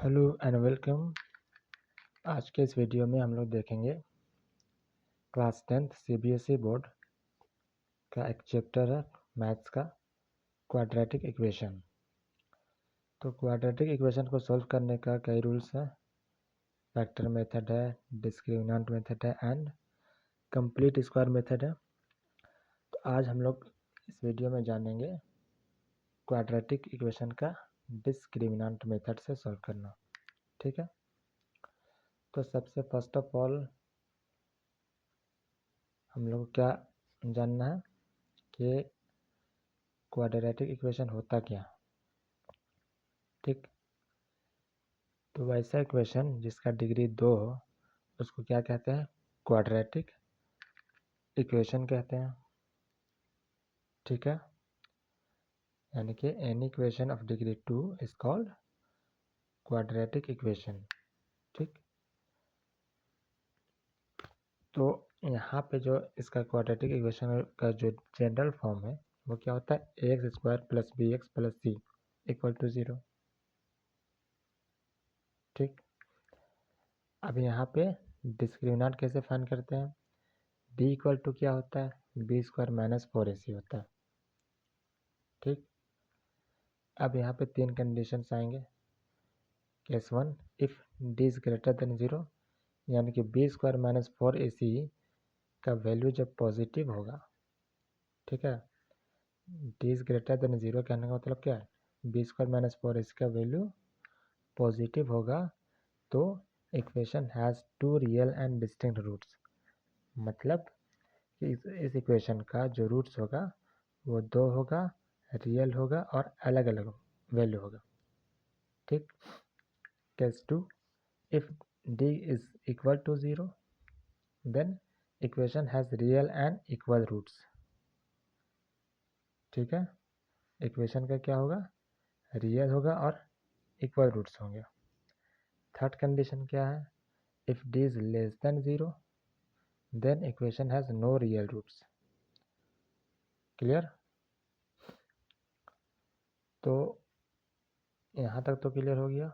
Hello and welcome. आज के इस वीडियो में हम लोग देखेंगे क्लास 10th सीबीएसई बोर्ड का एक चैप्टर है मैथ्स का क्वाड्रेटिक इक्वेशन। तो क्वाड्रेटिक इक्वेशन को सॉल्व करने का कई रूल्स हैं। फैक्टर मेथड है, डिस्क्रिमिनेंट मेथड है एंड कंप्लीट स्क्वायर मेथड है। तो आज हम लोग इस वीडियो में जानेंगे क्वाड्रेटिक इक्वेशन का डिस्क्रिमिनेंट मेथड से सॉल्व करना। ठीक है, तो सबसे फर्स्ट ऑफ ऑल हम लोग को क्या जानना है कि क्वाड्रेटिक इक्वेशन होता क्या। ठीक, तो वैसा इक्वेशन जिसका डिग्री 2 हो उसको क्या कहते हैं? क्वाड्रेटिक इक्वेशन कहते हैं। ठीक है, यानी कि any equation of degree 2 is called quadratic equation. ठीक, तो यहाँ पे जो इसका क्वाड्रेटिक इक्वेशन का जो जनरल फॉर्म है वो क्या होता है? X square plus B X plus C equal to 0। ठीक, अब यहाँ पे डिस्क्रिमिनेंट कैसे फाइंड करते हैं? डी इक्वल टू क्या होता है? बी स्क्वायर माइनस 4ac होता है। ठीक, अब यहाँ पे 3 कंडीशंस आएंगे। Case 1, if D is greater than 0, यानी कि बी स्क्वायर माइनस 4ac का वैल्यू जब पॉजिटिव होगा। ठीक है, डी इज ग्रेटर देन 0 कहने का मतलब क्या है? बी स्क्वायर माइनस 4ac का वैल्यू पॉजिटिव होगा तो equation has 2 real and distinct roots. मतलब कि इस इक्वेशन का जो रूट्स होगा वो 2 होगा, रियल होगा और अलग अलग वैल्यू होगा। ठीक, case 2, if d is equal to 0 then equation has real and equal roots। ठीक है, इक्वेशन का क्या होगा? रियल होगा और इक्वल रूट्स होंगे। थर्ड कंडीशन क्या है? if d is less than 0 then equation has no real roots। Clear? तो यहाँ तक तो क्लियर हो गया।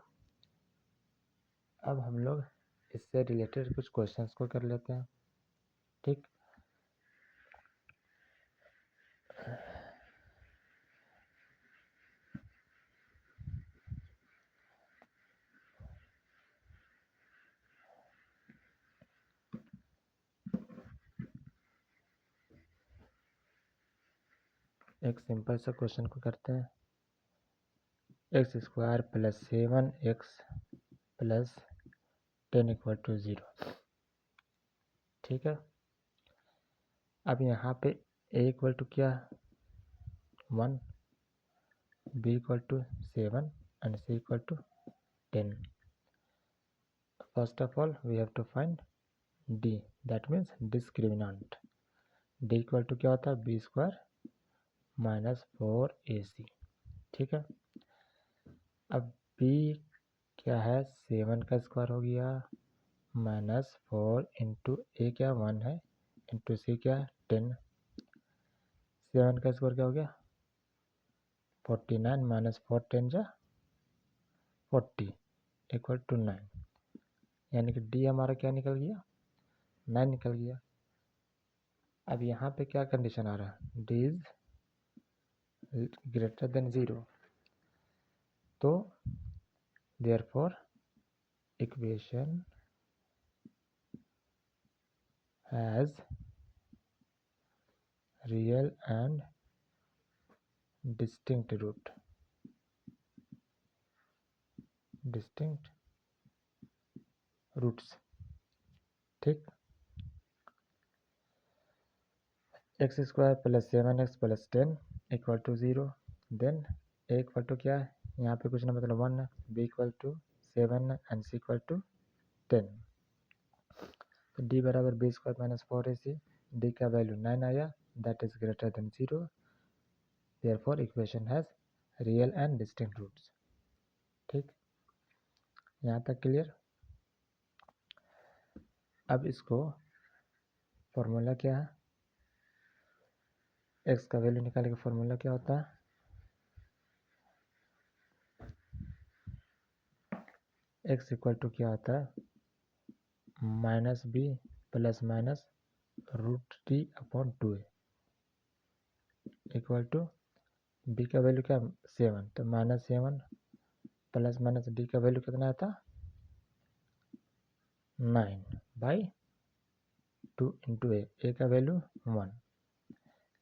अब हम लोग इससे रिलेटेड कुछ क्वेश्चंस को कर लेते हैं। ठीक, एक सिंपल सा क्वेश्चन को करते हैं। X square plus 7x plus 10 equal to 0। ठीक है, अब यहाँ पे a इक्वल टू क्या? 1, b equal to 7 and c equal to 10। First of all we have to find d, that means discriminant. d equal to क्या होता है? b square minus 4ac। ठीक है, अब b क्या है? 7 का स्क्वायर हो गया माइनस 4 इंटू ए क्या 1 है इंटू सी क्या 10। 7 का स्क्वायर क्या हो गया? 49 माइनस 4 10 जा 40 इक्वल टू 9, यानी कि डी हमारा क्या निकल गया? 9 निकल गया। अब यहाँ पे क्या कंडीशन आ रहा है? डी इज ग्रेटर देन 0, तो therefore equation has real and distinct root. Distinct roots. ठीक, x square plus 7x plus 10 equal to 0, then a equal to क्या है? यहाँ पे कुछ ना मतलब 1 है, बी इक्वल टू 7 है एंड सी इक्वल टू 10। तो डी बराबर B square minus 4ac, D का वैल्यू 9 आया, that is greater than 0, therefore equation has real and distinct roots. ठीक, यहाँ तक क्लियर? अब इसको फॉर्मूला क्या है? एक्स का वैल्यू निकालने का फॉर्मूला क्या होता है? x इक्वल टू क्या होता है minus B plus minus root T upon 2a equal to B का वैल्यू क्या 7 तो -7 प्लस माइनस डी का वैल्यू कितना आता 9/2 इंटू ए का value 1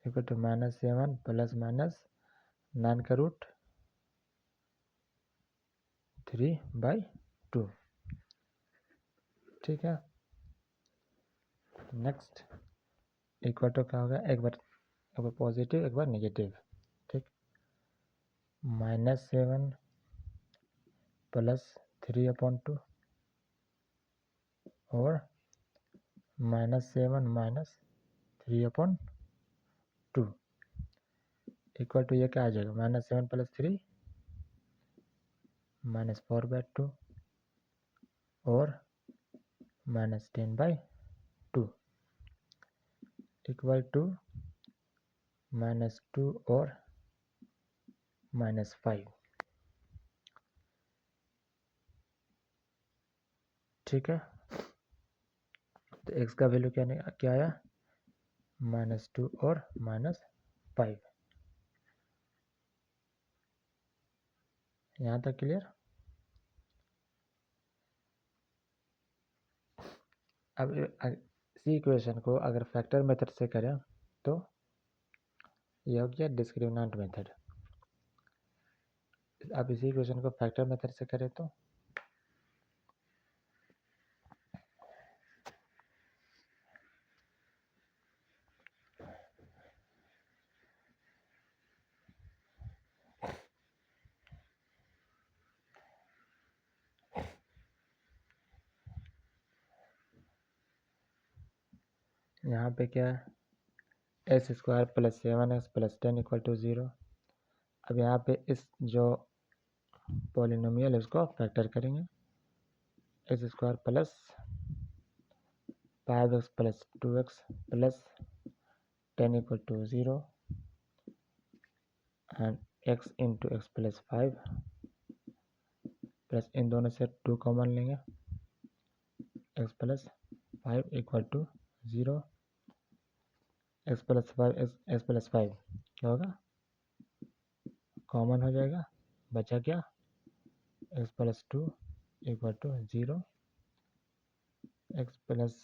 equal to -7 plus minus 9 का रूट 3/2। ठीक है। नेक्स्ट इक्वल टू क्या होगा एक बार पॉजिटिव एक बार नेगेटिव। ठीक -7 प्लस 3/2 और -7 माइनस 3/2 इक्वल टू ये क्या आ जाएगा -7 प्लस 3 -4/2 और -10/2 इक्वल टू -2 और -5। ठीक है। तो x का वैल्यू क्या आया -2 और -5। यहाँ तक क्लियर। अब इसी इक्वेशन को अगर फैक्टर मेथड से करें तो यह हो गया डिस्क्रिमिनेंट मेथड। अब इसी इक्वेशन को फैक्टर मेथड से करें तो यहाँ पे क्या है x² plus 7x plus 10 equal to 0। अब यहाँ पे इस जो पॉलिनोमियल है उसको फैक्टर करेंगे x² plus 5x plus 2x plus 10 equal to 0 and x into x plus 5 plus इन दोनों से 2 कॉमन लेंगे x plus 5 equal to 0 x plus 5 x plus 5 क्या होगा कॉमन हो जाएगा बचा क्या x plus 2 equal to 0 x plus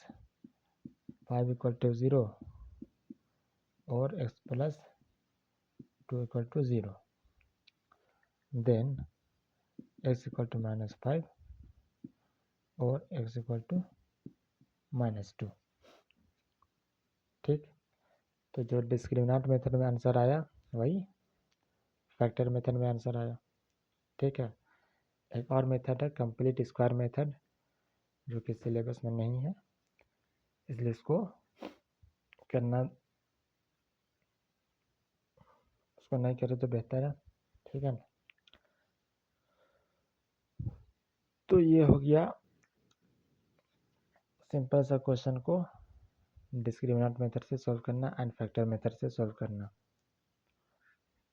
5 equal to 0 और x plus 2 equal to 0 then x equal to -5 और x इक्वल टू -2। ठीक तो जो डिस्क्रिमिनेंट मेथड में आंसर आया वही फैक्टर मेथड में आंसर आया। ठीक है। एक और मेथड है कंप्लीट स्क्वायर मेथड जो कि सिलेबस में नहीं है इसलिए इसको करना उसको नहीं करे तो बेहतर है। ठीक है ना। तो ये हो गया सिंपल सा क्वेश्चन को डिस्क्रिमिनेंट मेथड से सॉल्व करना एंड फैक्टर मेथड से सॉल्व करना।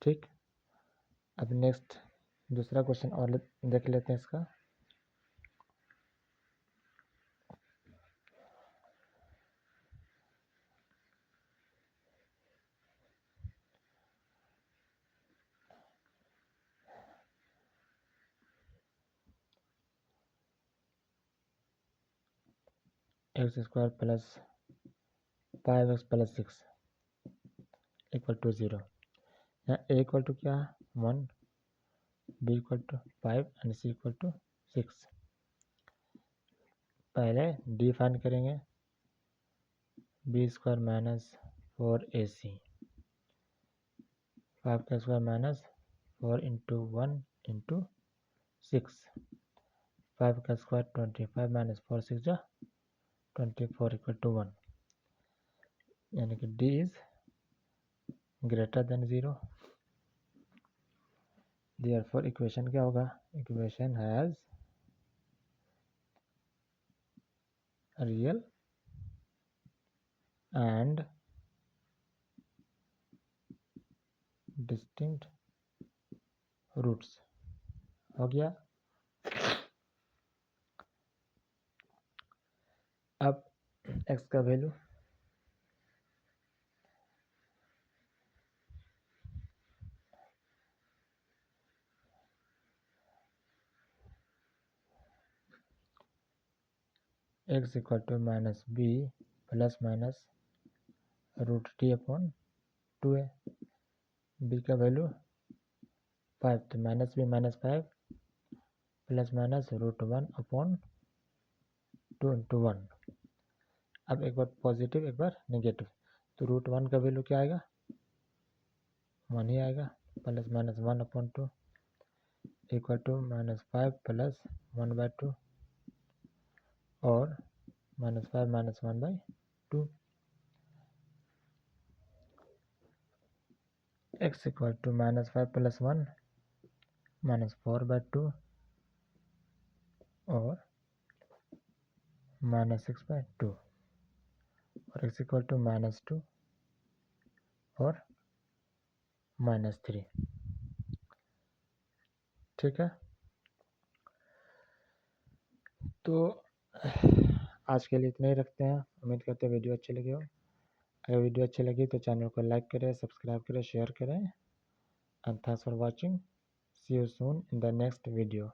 ठीक अब नेक्स्ट दूसरा क्वेश्चन और देख लेते हैं इसका। x² plus 5x plus 6 equal to 0। यहाँ a इक्वल टू क्या है 1 b equal to 5 and c equal to 6। पहले d फाइंड करेंगे b² माइनस 4ac 5 का स्क्वायर माइनस 4 इंटू 1 इंटू 6 5 का स्क्वायर 25 माइनस 4 6 जा 24 इक्वल टू 1 यानी कि d is greater than 0। Therefore equation क्या होगा equation has real and distinct roots. हो गया। अब x का वैल्यू x equal to minus B plus minus root T upon 2 है। बी का वैल्यू 5, तो minus B minus 5 plus minus root 1 upon 2 into 1। अब एक बार पॉजिटिव एक बार नेगेटिव, तो रूट 1 का वैल्यू क्या आएगा, 1 ही आएगा, plus minus 1 upon 2 equal to minus 5 plus 1/2 और minus 5 minus 1/2। x equal to minus 5 plus 1 minus 4/2 और माइनस 6/2 और x इक्वल टू माइनस 2 और माइनस 3। ठीक है, तो आज के लिए इतना ही रखते हैं। उम्मीद करते हैं वीडियो अच्छी लगी हो। अगर वीडियो अच्छी लगी तो चैनल को लाइक करें, सब्सक्राइब करें, शेयर करें। And thanks for watching. See you soon in the next video.